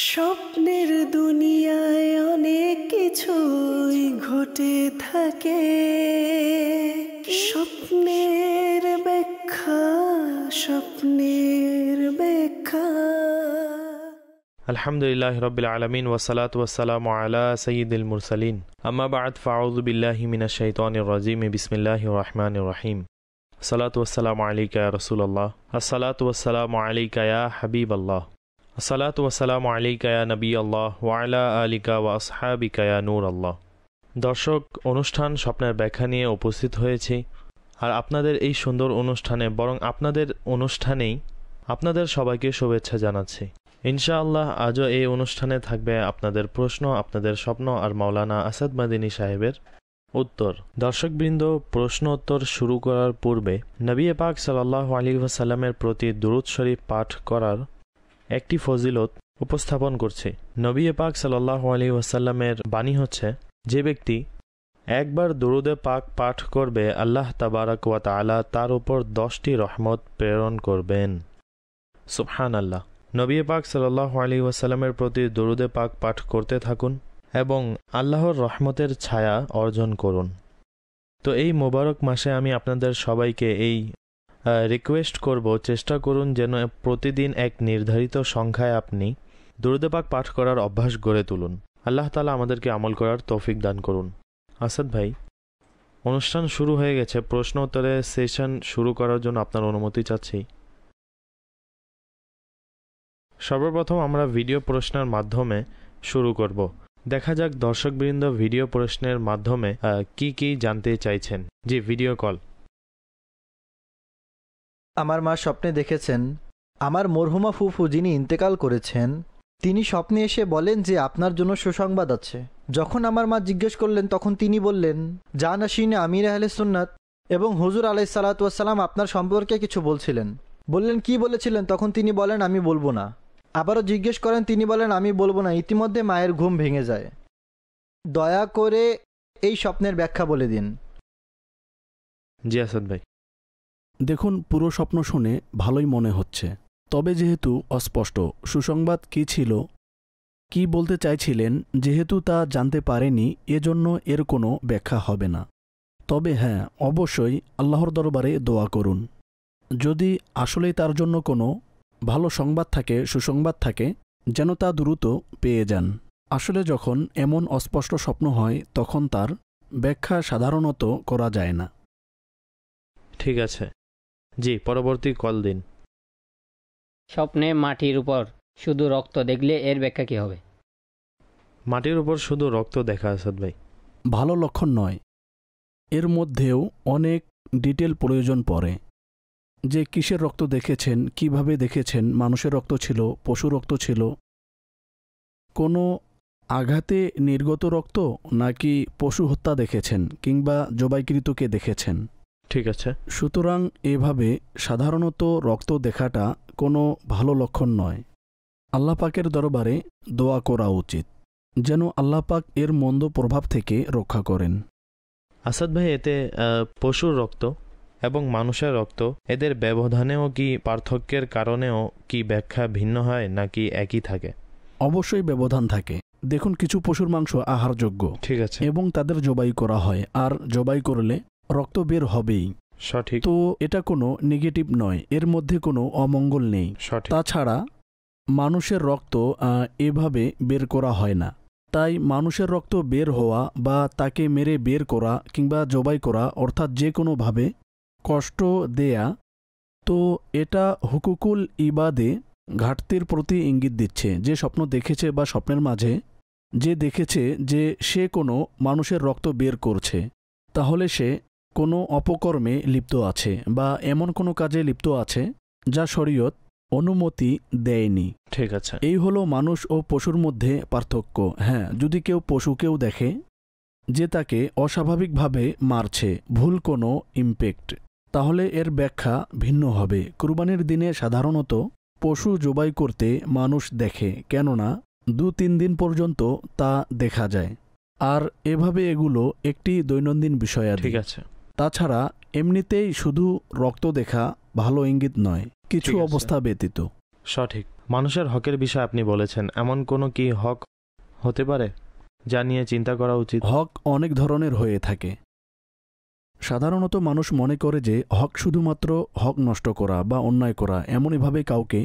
স্বপ্নের দুনিয়ায় অনেক কিছুই ঘটে থাকে, স্বপ্নের ব্যাখ্যা, স্বপ্নের ব্যাখ্যা। আলহামদুলিল্লাহ রাব্বিল আলামিন ওয়াসসালাতু ওয়াসসালামু আলা সাইয়্যিদিল মুরসালিন আম্মা বা'দ ফাআউযু বিল্লাহি মিনাশ শাইতানির রাজিম বিসমিল্লাহির রহমানির রহিম। আসসালাতু ওয়াসসালামু আলাইকা ইয়া রাসূলুল্লাহ, আসসালাতু ওয়াসসালামু আলাইকা ইয়া হাবিবাল্লাহ, আসসালাতু ওয়াসসালামু আলাইকা ইয়া নবিয়াল্লাহ ওয়া আলা আলিকা ওয়া আসহাবিকা ইয়া নূরাল্লাহ। দর্শক, অনুষ্ঠান স্বপ্নের ব্যাখ্যা নিয়ে উপস্থিত হয়েছি। আর আপনাদের এই সুন্দর অনুষ্ঠানে, বরং আপনাদের অনুষ্ঠানেই আপনাদের সবাইকে শুভেচ্ছা জানাচ্ছি। ইনশাআল্লাহ আজও এই অনুষ্ঠানে থাকবে আপনাদের প্রশ্ন, আপনাদের স্বপ্ন আর মাওলানা আসাদ মাদিনী সাহেবের উত্তর। দর্শকবৃন্দ, প্রশ্ন উত্তর শুরু করার পূর্বে নবী পাক সাল্লাল্লাহু আলাইহি ওয়াসাল্লামের প্রতি দুরূদ শরীফ পাঠ করার একটি ফজিলত উপস্থাপন করছে। নবী পাক সাল্লাল্লাহু আলাইহি ওয়াসাল্লামের বাণী হচ্ছে, যে ব্যক্তি একবার দুরূদে পাক পাঠ করবে, আল্লাহ তাবারাক ওয়া তাআলা তার উপর 10টি রহমত প্রেরণ করবেন। সুবহানাল্লাহ। নবী পাক সাল্লাল্লাহু আলাইহি ওয়াসাল্লামের প্রতি দুরূদে পাক পাঠ করতে থাকুন এবং আল্লাহর রহমতের ছায়া অর্জন করুন। তো এই মোবারক মাসে আমি আপনাদের সবাইকে এই রিকোয়েস্ট করব, চেষ্টা করুন যেন প্রতিদিন এক নির্ধারিত সংখ্যায় আপনি দুরূদে পাক পাঠ করার অভ্যাস গড়ে তুলুন। আল্লাহ তাআলা আমাদেরকে আমল করার তৌফিক দান করুন। আসাদ ভাই, অনুষ্ঠান শুরু হয়ে গেছে। প্রশ্ন উত্তরের সেশন শুরু করার জন্য আপনার অনুমতি চাচ্ছি। সর্বপ্রথম আমরা ভিডিও প্রশ্নের মাধ্যমে শুরু করব। দেখা যাক দর্শকবৃন্দ ভিডিও প্রশ্নের মাধ্যমে কি জানতে চাইছেন। জি, ভিডিও কল। আমার মা স্বপ্নে দেখেছেন আমার মরহুমা ফুফু যিনি ইন্তেকাল করেছেন তিনি স্বপ্নে এসে বলেন যে আপনার জন্য সুসংবাদ আছে। যখন আমার মা জিজ্ঞেস করলেন তখন তিনি বললেন, জানাশিনে আমির আহলে সুন্নাত এবং হুজুর আলাইহিস সালাতু ওয়াস সালাম আপনার সম্পর্কে কিছু বলছিলেন। বললেন কি বলেছিলেন? তখন তিনি বলেন আমি বলবো না। আবারও জিজ্ঞেস করেন, তিনি বলেন আমি বলবো না। ইতিমধ্যে মায়ের ঘুম ভেঙে যায়। দয়া করে এই স্বপ্নের ব্যাখ্যা বলে দিন। জি আসাদ ভাই। দেখুন, পুরো স্বপ্ন শুনে ভালোই মনে হচ্ছে, তবে যেহেতু অস্পষ্ট সুসংবাদ কী ছিল, কি বলতে চাইছিলেন যেহেতু তা জানতে পারেনি, এজন্য এর কোনো ব্যাখ্যা হবে না। তবে হ্যাঁ, অবশ্যই আল্লাহর দরবারে দোয়া করুন। যদি আসলেই তার জন্য কোনো ভালো সংবাদ থাকে, সুসংবাদ থাকে, যেন তা দ্রুত পেয়ে যান। আসলে যখন এমন অস্পষ্ট স্বপ্ন হয় তখন তার ব্যাখ্যা সাধারণত করা যায় না। ঠিক আছে, জি পরবর্তী কল দিন। স্বপ্নে মাটির উপর শুধু রক্ত দেখলে এর ব্যাখ্যা কী হবে? মাটির উপর শুধু রক্ত দেখা আসাদ ভাই ভালো লক্ষণ নয়। এর মধ্যেও অনেক ডিটেল প্রয়োজন পড়ে, যে কিসের রক্ত দেখেছেন, কিভাবে দেখেছেন, মানুষের রক্ত ছিল, পশু রক্ত ছিল, কোনো আঘাতে নির্গত রক্ত নাকি পশু হত্যা দেখেছেন কিংবা জবাইকৃতকে দেখেছেন। ঠিক আছে। সুতরাং এভাবে সাধারণত রক্ত দেখাটা কোনো ভালো লক্ষণ নয়। আল্লাহ পাকের দরবারে দোয়া করা উচিত যেন আল্লাহ পাক এর মন্দ প্রভাব থেকে রক্ষা করেন। আসাদ ভাই, এতে পশুর রক্ত এবং মানুষের রক্ত, এদের ব্যবধানেও কি পার্থক্যের কারণেও কি ব্যাখ্যা ভিন্ন হয় নাকি একই থাকে? অবশ্যই ব্যবধান থাকে। দেখুন, কিছু পশুর মাংস আহারযোগ্য, ঠিক আছে, এবং তাদের জবাই করা হয়, আর জবাই করলে রক্ত বের হবেই। সঠিক। তো এটা কোনো নেগেটিভ নয়, এর মধ্যে কোনো অমঙ্গল নেই। তাছাড়া মানুষের রক্ত এভাবে বের করা হয় না। তাই মানুষের রক্ত বের হওয়া বা তাকে মেরে বের করা কিংবা জবাই করা, অর্থাৎ যে কোনোভাবে কষ্ট দেয়া, তো এটা হুকুকুল ইবাদে ঘাটতির প্রতি ইঙ্গিত দিচ্ছে। যে স্বপ্ন দেখেছে বা স্বপ্নের মাঝে যে দেখেছে যে সে কোনো মানুষের রক্ত বের করছে, তাহলে সে কোনো অপকর্মে লিপ্ত আছে বা এমন কোনো কাজে লিপ্ত আছে যা শরীয়ত অনুমতি দেয়নি। ঠিক আছে। এই হলো মানুষ ও পশুর মধ্যে পার্থক্য। হ্যাঁ, যদি কেউ পশুকেও দেখে যে তাকে অস্বাভাবিকভাবে মারছে, ভুল কোনো ইমপ্যাক্ট, তাহলে এর ব্যাখ্যা ভিন্ন হবে। কুরবানির দিনে সাধারণত পশু জবাই করতে মানুষ দেখে, কেননা 2-3 দিন পর্যন্ত তা দেখা যায়, আর এভাবে এগুলো একটি দৈনন্দিন বিষয়াদি। ঠিক আছে। তাছাড়া এমনিতেই শুধু রক্ত দেখা ভালো ইঙ্গিত নয়, কিছু অবস্থা ব্যতীত। সঠিক। মানুষের হকের বিষয় আপনি বলেছেন, এমন কোনো কি হক হতে পারে যা নিয়ে চিন্তা করা উচিত? হক অনেক ধরনের হয়ে থাকে। সাধারণত মানুষ মনে করে যে হক শুধুমাত্র হক নষ্ট করা বা অন্যায় করা, এমনইভাবে কাউকে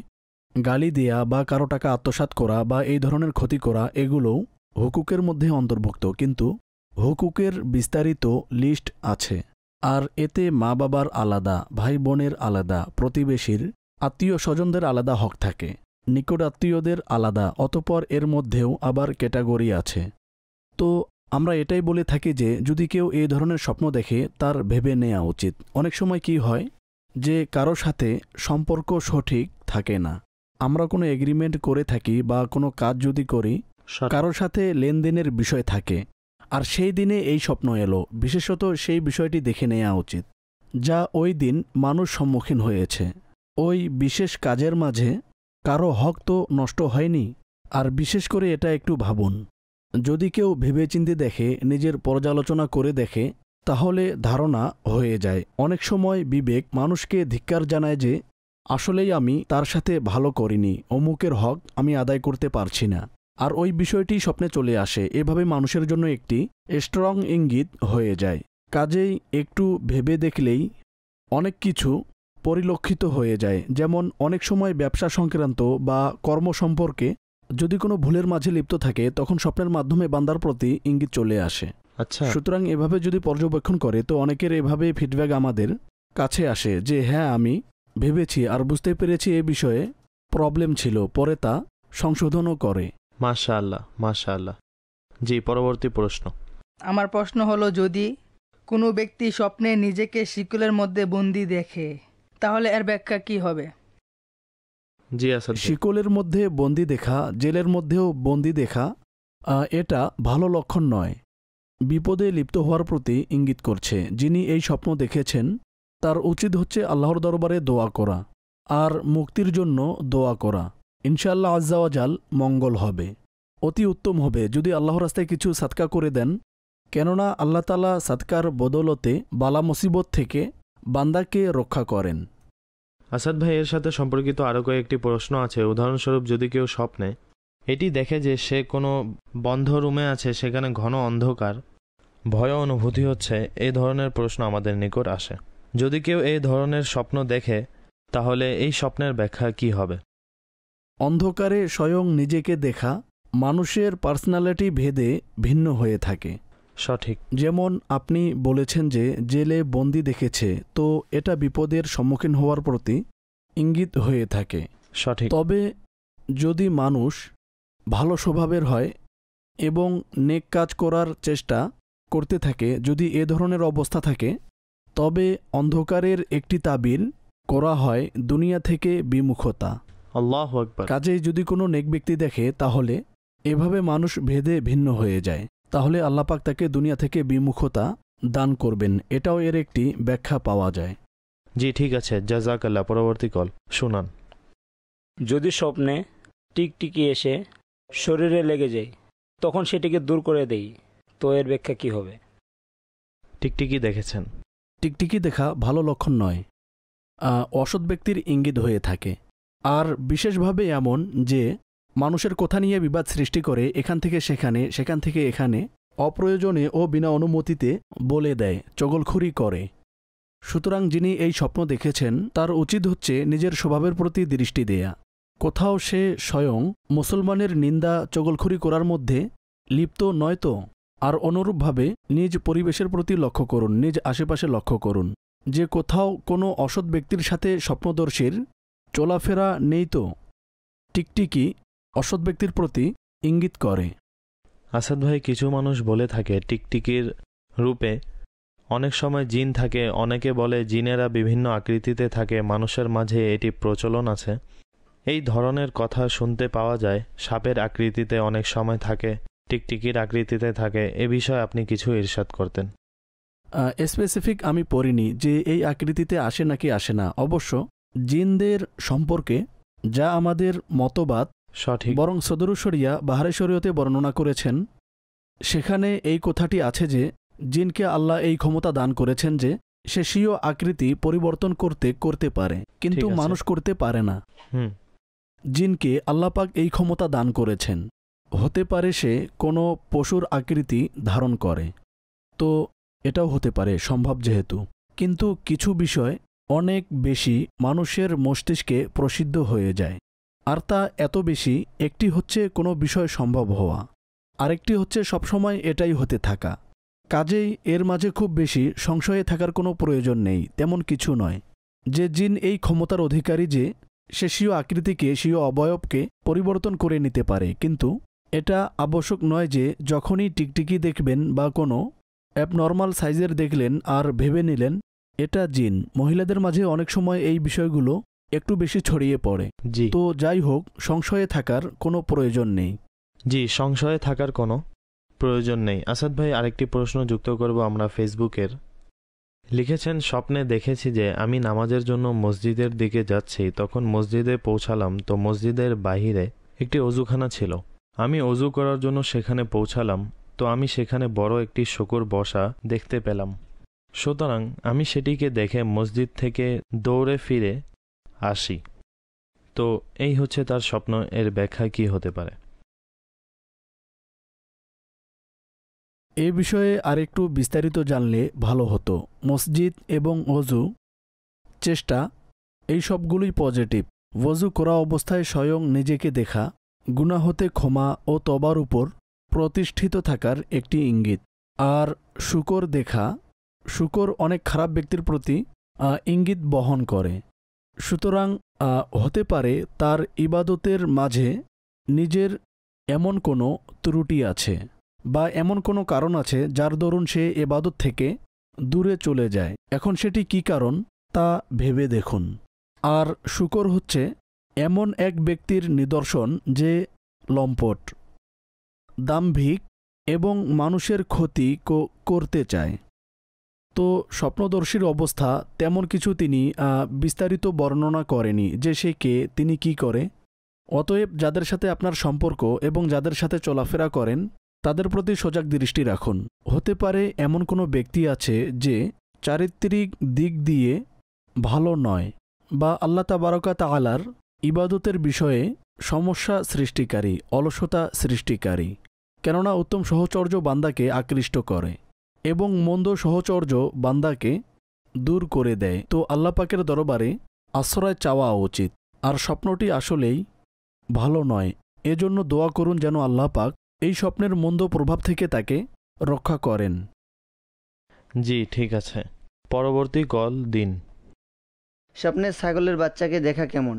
গালি দেয়া বা কারো টাকা আত্মসাৎ করা বা এই ধরনের ক্ষতি করা, এগুলোও হুকুকের মধ্যে অন্তর্ভুক্ত। কিন্তু হুকুকের বিস্তারিত লিস্ট আছে, আর এতে মা বাবার আলাদা, ভাই বোনের আলাদা, প্রতিবেশীর আত্মীয় স্বজনদের আলাদা হক থাকে, নিকট আত্মীয়দের আলাদা, অতঃপর এর মধ্যেও আবার ক্যাটাগরি আছে। তো আমরা এটাই বলে থাকি যে যদি কেউ এই ধরনের স্বপ্ন দেখে তার ভেবে নেওয়া উচিত। অনেক সময় কি হয় যে কারো সাথে সম্পর্ক সঠিক থাকে না, আমরা কোনো এগ্রিমেন্ট করে থাকি বা কোনো কাজ যদি করি, কারোর সাথে লেনদেনের বিষয় থাকে, আর সেই দিনে এই স্বপ্ন এলো, বিশেষত সেই বিষয়টি দেখে নেওয়া উচিত যা ওই দিন মানুষ সম্মুখীন হয়েছে। ওই বিশেষ কাজের মাঝে কারো হক তো নষ্ট হয়নি। আর বিশেষ করে এটা একটু ভাবুন, যদি কেউ ভেবেচিন্তে দেখে, নিজের পর্যালোচনা করে দেখে, তাহলে ধারণা হয়ে যায়। অনেক সময় বিবেক মানুষকে ধিক্কার জানায় যে আসলেই আমি তার সাথে ভালো করিনি, অমুকের হক আমি আদায় করতে পারছি না, আর ওই বিষয়টি স্বপ্নে চলে আসে। এভাবে মানুষের জন্য একটি স্ট্রং ইঙ্গিত হয়ে যায়। কাজেই একটু ভেবে দেখলেই অনেক কিছু পরিলক্ষিত হয়ে যায়। যেমন অনেক সময় ব্যবসা সংক্রান্ত বা কর্ম সম্পর্কে যদি কোনো ভুলের মাঝে লিপ্ত থাকে, তখন স্বপ্নের মাধ্যমে বান্দার প্রতি ইঙ্গিত চলে আসে। আচ্ছা, সুতরাং এভাবে যদি পর্যবেক্ষণ করে, তো অনেকের এভাবে ফিডব্যাক আমাদের কাছে আসে যে হ্যাঁ, আমি ভেবেছি আর বুঝতে পেরেছি এ বিষয়ে প্রবলেম ছিল, পরে তা সংশোধনও করে। মাশাআল্লাহ, মাশাআল্লাহ। জি, পরবর্তী প্রশ্ন। আমার প্রশ্ন হলো, যদি কোনো ব্যক্তি স্বপ্নে নিজেকে শিকলের মধ্যে বন্দি দেখে, তাহলে এর ব্যাখ্যা কি হবে? জি আসাদ ভাই। শিকলের মধ্যে বন্দি দেখা, জেলের মধ্যেও বন্দি দেখা, এটা ভালো লক্ষণ নয়। বিপদে লিপ্ত হওয়ার প্রতি ইঙ্গিত করছে। যিনি এই স্বপ্ন দেখেছেন তার উচিত হচ্ছে আল্লাহর দরবারে দোয়া করা আর মুক্তির জন্য দোয়া করা। ইনশাআল্লাহ আজ্জা ওয়া জাল মঙ্গল হবে। অতি উত্তম হবে যদি আল্লাহর রাস্তায় কিছু সাদকা করে দেন, কেননা আল্লাহ তাআলা সাদকার বদৌলতে বালা মুসিবত থেকে বান্দাকে রক্ষা করেন। আসাদ ভাই, এর সাথে সম্পর্কিত আরও কয়েকটি প্রশ্ন আছে। উদাহরণস্বরূপ, যদি কেউ স্বপ্নে এটি দেখে যে সে কোনো বন্ধ রুমে আছে, সেখানে ঘন অন্ধকার, ভয় অনুভূতি হচ্ছে, এই ধরনের প্রশ্ন আমাদের নিকট আসে। যদি কেউ এই ধরনের স্বপ্ন দেখে, তাহলে এই স্বপ্নের ব্যাখ্যা কি হবে? অন্ধকারে স্বয়ং নিজেকে দেখা মানুষের পার্সোনালিটি ভেদে ভিন্ন হয়ে থাকে। সঠিক। যেমন আপনি বলেছেন যে জেলে বন্দি দেখেছে, তো এটা বিপদের সম্মুখীন হওয়ার প্রতি ইঙ্গিত হয়ে থাকে। সঠিক। তবে যদি মানুষ ভালো স্বভাবের হয় এবং নেক কাজ করার চেষ্টা করতে থাকে, যদি এ ধরনের অবস্থা থাকে, তবে অন্ধকারের একটি তাবির করা হয় দুনিয়া থেকে বিমুখতা। আল্লাহু আকবার। কাজেই যদি কোনো নেক ব্যক্তি দেখে, তাহলে এভাবে মানুষ ভেদে ভিন্ন হয়ে যায়, তাহলে আল্লাহ পাক তাকে দুনিয়া থেকে বিমুখতা দান করবেন। এটাও এর একটি ব্যাখ্যা পাওয়া যায়। জি ঠিক আছে, জাযাকাল্লাহ। পরবর্তী কল শুনান। যদি স্বপ্নে টিকটিকি এসে শরীরে লেগে যায়, তখন সেটিকে দূর করে দেই, তো এর ব্যাখ্যা কি হবে? টিকটিকি দেখেছেন? টিকটিকি দেখা ভালো লক্ষণ নয়, অসৎ ব্যক্তির ইঙ্গিত হয়ে থাকে। আর বিশেষভাবে এমন যে মানুষের কথা নিয়ে বিবাদ সৃষ্টি করে, এখান থেকে সেখানে, সেখান থেকে এখানে, অপ্রয়োজনে ও বিনা অনুমতিতে বলে দেয়, চগলখুরি করে। সুতরাং যিনি এই স্বপ্ন দেখেছেন তার উচিত হচ্ছে নিজের স্বভাবের প্রতি দৃষ্টি দেয়া। কোথাও সে স্বয়ং মুসলমানের নিন্দা চগলখুরি করার মধ্যে লিপ্ত নয় তো? আর অনুরূপভাবে নিজ পরিবেশের প্রতি লক্ষ্য করুন, নিজ আশেপাশে লক্ষ্য করুন যে কোথাও কোনো অসৎ ব্যক্তির সাথে স্বপ্নদর্শীর চলাফেরা নেই তো? টিকটিকি অসৎ ব্যক্তির প্রতি ইঙ্গিত করে। আসাদ ভাই, কিছু মানুষ বলে থাকে টিকটিকির রূপে অনেক সময় জিন থাকে। অনেকে বলে জিনেরা বিভিন্ন আকৃতিতে থাকে, মানুষের মাঝে এটি প্রচলন আছে। এই ধরনের কথা শুনতে পাওয়া যায়। সাপের আকৃতিতে অনেক সময় থাকে, টিকটিকির আকৃতিতে থাকে। এ বিষয়ে আপনি কিছু ইরশাদ করতেন। স্পেসিফিক আমি পড়িনি যে এই আকৃতিতে আসে নাকি আসে না। অবশ্য জিনদের সম্পর্কে যা আমাদের মতবাদ, সঠিক, বরং সদরুশরিয়া বাহারে শরীয়তে বর্ণনা করেছেন, সেখানে এই কথাটি আছে যে জিনকে আল্লাহ এই ক্ষমতা দান করেছেন যে সে স্বীয় আকৃতি পরিবর্তন করতে পারে, কিন্তু ঠিক আছে। মানুষ করতে পারে না। জিনকে আল্লাপাক এই ক্ষমতা দান করেছেন। হতে পারে সে কোনো পশুর আকৃতি ধারণ করে, তো এটাও হতে পারে সম্ভব যেহেতু। কিন্তু কিছু বিষয় অনেক বেশি মানুষের মস্তিষ্কে প্রসিদ্ধ হয়ে যায়, আর তা এত বেশি, একটি হচ্ছে কোনো বিষয় সম্ভব হওয়া, আরেকটি হচ্ছে সবসময় এটাই হতে থাকা। কাজেই এর মাঝে খুব বেশি সংশয়ে থাকার কোনো প্রয়োজন নেই, তেমন কিছু নয়। যে জিন এই ক্ষমতার অধিকারী যে সে স্বীয় আকৃতিকে, স্বীয় অবয়বকে পরিবর্তন করে নিতে পারে, কিন্তু এটা আবশ্যক নয় যে যখনই টিকটিকি দেখবেন বা কোনো অ্যাবনর্মাল সাইজের দেখলেন আর ভেবে নিলেন এটা জিন। মহিলাদের মাঝে অনেক সময় এই বিষয়গুলো একটু বেশি ছড়িয়ে পড়ে। জি, তো যাই হোক, সংশয়ে থাকার কোনো প্রয়োজন নেই। জি, সংশয়ে থাকার কোনো প্রয়োজন নেই। আসাদ ভাই, আরেকটি প্রশ্ন যুক্ত করব আমরা ফেসবুকের। লিখেছেন, স্বপ্নে দেখেছি যে আমি নামাজের জন্য মসজিদের দিকে যাচ্ছি, তখন মসজিদে পৌঁছালাম তো মসজিদের বাহিরে একটি অজুখানা ছিল। আমি অজু করার জন্য সেখানে পৌঁছালাম তো আমি সেখানে বড় একটি শূকর বসা দেখতে পেলাম। সুতরাং আমি সেটিকে দেখে মসজিদ থেকে দৌড়ে ফিরে আসি। তো এই হচ্ছে তার স্বপ্ন, এর ব্যাখ্যা কি হতে পারে? এ বিষয়ে আরেকটু বিস্তারিত জানলে ভালো হতো। মসজিদ এবং অজু চেষ্টা এই সবগুলোই পজিটিভ। ওযু করা অবস্থায় স্বয়ং নিজেকে দেখা গুনাহ হতে ক্ষমা ও তবার উপর প্রতিষ্ঠিত থাকার একটি ইঙ্গিত। আর শূকর দেখা, শূকর অনেক খারাপ ব্যক্তির প্রতি ইঙ্গিত বহন করে। সুতরাং হতে পারে তার ইবাদতের মাঝে নিজের এমন কোনো ত্রুটি আছে বা এমন কোনো কারণ আছে যার দরুন সে ইবাদত থেকে দূরে চলে যায়। এখন সেটি কী কারণ তা ভেবে দেখুন। আর শূকর হচ্ছে এমন এক ব্যক্তির নিদর্শন যে লম্পট, দাম্ভিক এবং মানুষের ক্ষতি করতে চায়। তো স্বপ্নদর্শীর অবস্থা তেমন কিছু তিনি বিস্তারিত বর্ণনা করেনি যে সে কে, তিনি কি করে। অতএব যাদের সাথে আপনার সম্পর্ক এবং যাদের সাথে চলাফেরা করেন তাদের প্রতি সজাগ দৃষ্টি রাখুন। হতে পারে এমন কোনো ব্যক্তি আছে যে চারিত্রিক দিক দিয়ে ভালো নয় বা আল্লাহ তাবারকা তাআলার ইবাদতের বিষয়ে সমস্যা সৃষ্টিকারী, অলসতা সৃষ্টিকারী। কেননা উত্তম সহচর্য বান্দাকে আকৃষ্ট করে এবং মন্দ সহচর্য বান্দাকে দূর করে দেয়। তো আল্লাহ পাকের দরবারে আশ্রয় চাওয়া উচিত। আর স্বপ্নটি আসলেই ভালো নয়, এজন্য দোয়া করুন যেন আল্লাহ পাক এই স্বপ্নের মন্দ প্রভাব থেকে তাকে রক্ষা করেন। জি, ঠিক আছে। পরবর্তী কল দিন। স্বপ্নে ছাগলের বাচ্চাকে দেখা কেমন,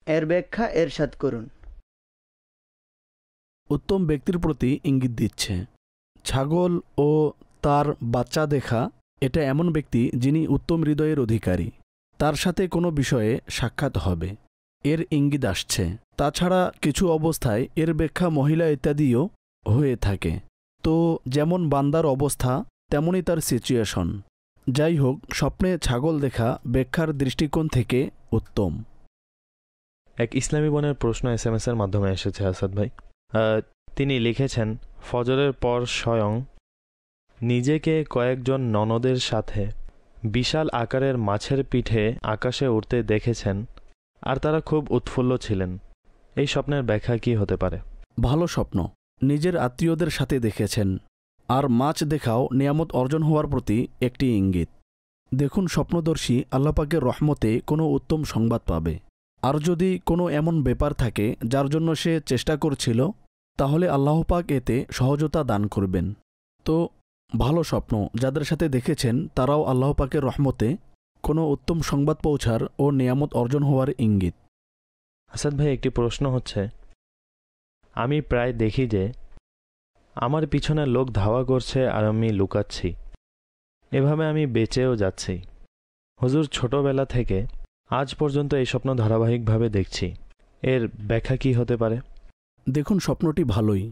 এর ব্যাখ্যা এরশাদ করুন। উত্তম ব্যক্তির প্রতি ইঙ্গিত দিচ্ছে। ছাগল ও তার বাচ্চা দেখা এটা এমন ব্যক্তি যিনি উত্তম হৃদয়ের অধিকারী, তার সাথে কোনো বিষয়ে সাক্ষাৎ হবে, এর ইঙ্গিত আসছে। তাছাড়া কিছু অবস্থায় এর ব্যাখ্যা মহিলা ইত্যাদিও হয়ে থাকে। তো যেমন বান্দার অবস্থা তেমনই তার সিচুয়েশন। যাই হোক, স্বপ্নে ছাগল দেখা ব্যাখ্যার দৃষ্টিকোণ থেকে উত্তম। এক ইসলামী বোনের প্রশ্ন SMS এর মাধ্যমে এসেছে আসাদ ভাই। তিনি লিখেছেন, ফজরের পর স্বয়ং নিজেকে কয়েকজন ননদের সাথে বিশাল আকারের মাছের পিঠে আকাশে উড়তে দেখেছেন আর তারা খুব উৎফুল্ল ছিলেন। এই স্বপ্নের ব্যাখ্যা কি হতে পারে? ভালো স্বপ্ন, নিজের আত্মীয়দের সাথে দেখেছেন। আর মাছ দেখাও নিয়ামত অর্জন হওয়ার প্রতি একটি ইঙ্গিত। দেখুন, স্বপ্নদর্শী আল্লাহ পাকের রহমতে কোনো উত্তম সংবাদ পাবে। আর যদি কোনো এমন ব্যাপার থাকে যার জন্য সে চেষ্টা করছিল, তাহলে আল্লাহ পাক এতে সহজতা দান করবেন। তো ভালো স্বপ্ন যাদের সাথে দেখেছেন তারাও আল্লাহ পাকের রহমতে কোনো উত্তম সংবাদ পৌঁছার ও নিয়ামত অর্জন হওয়ার ইঙ্গিত। আসাদ ভাই, একটি প্রশ্ন হচ্ছে, আমি প্রায় দেখি যে আমার পিছনে লোক ধাওয়া করছে আর আমি লুকাচ্ছি, এভাবে আমি বেঁচেও যাচ্ছি। হুজুর, ছোটবেলা থেকে আজ পর্যন্ত এই স্বপ্ন ধারাবাহিকভাবে দেখছি, এর ব্যাখ্যা কি হতে পারে? দেখুন, স্বপ্নটি ভালোই,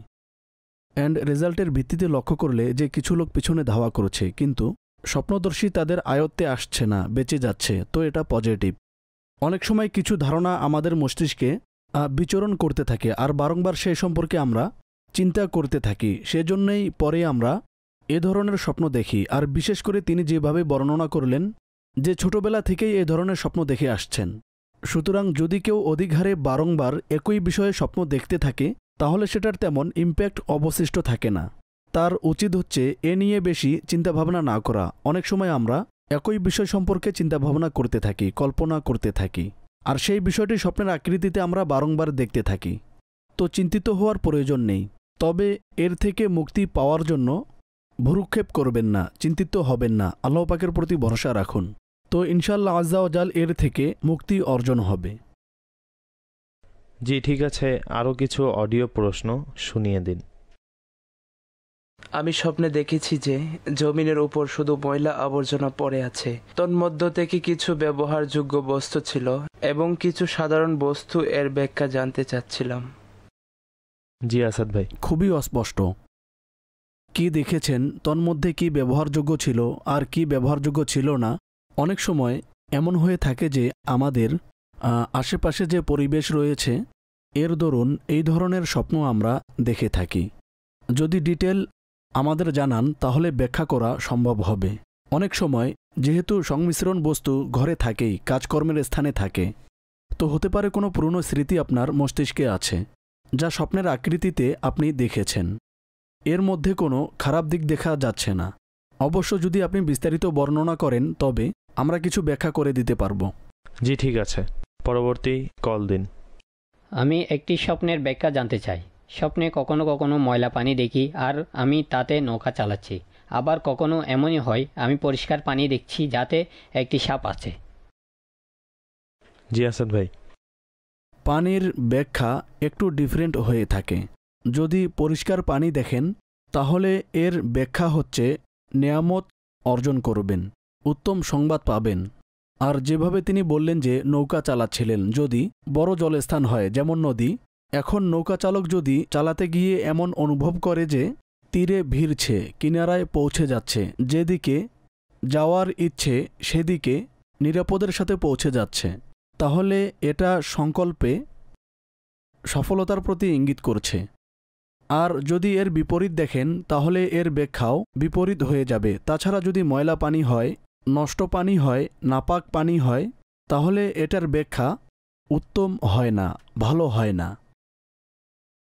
অ্যান্ড রেজাল্টের ভিত্তিতে লক্ষ্য করলে যে কিছু লোক পিছনে ধাওয়া করছে কিন্তু স্বপ্নদর্শী তাদের আয়ত্তে আসছে না, বেঁচে যাচ্ছে, তো এটা পজিটিভ। অনেক সময় কিছু ধারণা আমাদের মস্তিষ্কে বিচরণ করতে থাকে আর বারংবার সেই সম্পর্কে আমরা চিন্তা করতে থাকি, সেজন্যই পরে আমরা এ ধরনের স্বপ্ন দেখি। আর বিশেষ করে তিনি যেভাবে বর্ণনা করলেন যে ছোটবেলা থেকেই এ ধরনের স্বপ্ন দেখে আসছেন, সুতরাং যদি কেউ অধিক হারে বারংবার একই বিষয়ে স্বপ্ন দেখতে থাকে তাহলে সেটার তেমন ইম্প্যাক্ট অবশিষ্ট থাকে না। তার উচিত হচ্ছে এ নিয়ে বেশি চিন্তাভাবনা না করা। অনেক সময় আমরা একই বিষয় সম্পর্কে চিন্তাভাবনা করতে থাকি, কল্পনা করতে থাকি, আর সেই বিষয়টি স্বপ্নের আকৃতিতে আমরা বারংবার দেখতে থাকি। তো চিন্তিত হওয়ার প্রয়োজন নেই। তবে এর থেকে মুক্তি পাওয়ার জন্য ভ্রুক্ষেপ করবেন না, চিন্তিত হবেন না, আল্লাহ পাকের প্রতি ভরসা রাখুন। তো ইনশাআল্লাহ আজ্জা ওয়া জাল এর থেকে মুক্তি অর্জন হবে। জি ঠিক আছে, আরও কিছু অডিও প্রশ্ন শুনিয়ে দিন। আমি স্বপ্নে দেখেছি যে জমিনের উপর শুধু ময়লা আবর্জনা পড়ে আছে। তন্মধ্য থেকে কিছু ব্যবহারযোগ্য বস্তু ছিল এবং কিছু সাধারণ বস্তু, এর ব্যাখ্যা জানতে চাচ্ছিলাম। জি আসাদ ভাই। খুবই অস্পষ্ট। কি দেখেছেন, তন্মধ্যে কি ব্যবহারযোগ্য ছিল আর কি ব্যবহারযোগ্য ছিল না। অনেক সময় এমন হয়ে থাকে যে আমাদের আশেপাশে যে পরিবেশ রয়েছে এর দরুন এই ধরনের স্বপ্ন আমরা দেখে থাকি। যদি ডিটেল আমাদের জানান তাহলে ব্যাখ্যা করা সম্ভব হবে। অনেক সময় যেহেতু সংমিশ্রণ বস্তু ঘরে থাকেই, কাজকর্মের স্থানে থাকে, তো হতে পারে কোনো পুরনো স্মৃতি আপনার মস্তিষ্কে আছে যা স্বপ্নের আকৃতিতে আপনি দেখেছেন। এর মধ্যে কোনো খারাপ দিক দেখা যাচ্ছে না। অবশ্য যদি আপনি বিস্তারিত বর্ণনা করেন তবে আমরা কিছু ব্যাখ্যা করে দিতে পারবো। জি ঠিক আছে, পরবর্তী কল দিন। আমি একটি স্বপ্নের ব্যাখ্যা জানতে চাই। স্বপ্নে কখনো কখনো ময়লা পানি দেখি আর আমি তাতে নৌকা চালাচ্ছি। আবার কখনো এমনই হয় আমি পরিষ্কার পানি দেখছি যাতে একটি সাপ আছে। জি আসাদ ভাই। পানির ব্যাখ্যা একটু ডিফারেন্ট হয়ে থাকে। যদি পরিষ্কার পানি দেখেন তাহলে এর ব্যাখ্যা হচ্ছে নেয়ামত অর্জন করবেন, উত্তম সংবাদ পাবেন। আর যেভাবে তিনি বললেন যে নৌকা চালাচ্ছিলেন, যদি বড় জলস্থান হয় যেমন নদী, এখন নৌকা চালক যদি চালাতে গিয়ে এমন অনুভব করে যে তীরে ভিড়ছে, কিনারায় পৌঁছে যাচ্ছে, যেদিকে যাওয়ার ইচ্ছে সেদিকে নিরাপদের সাথে পৌঁছে যাচ্ছে, তাহলে এটা সংকল্পে সফলতার প্রতি ইঙ্গিত করছে। আর যদি এর বিপরীত দেখেন তাহলে এর ব্যাখ্যাও বিপরীত হয়ে যাবে। তাছাড়া যদি ময়লা পানি হয়, নষ্ট পানি হয়, নাপাক পানি হয়, তাহলে এটার ব্যাখ্যা উত্তম হয় না, ভালো হয় না।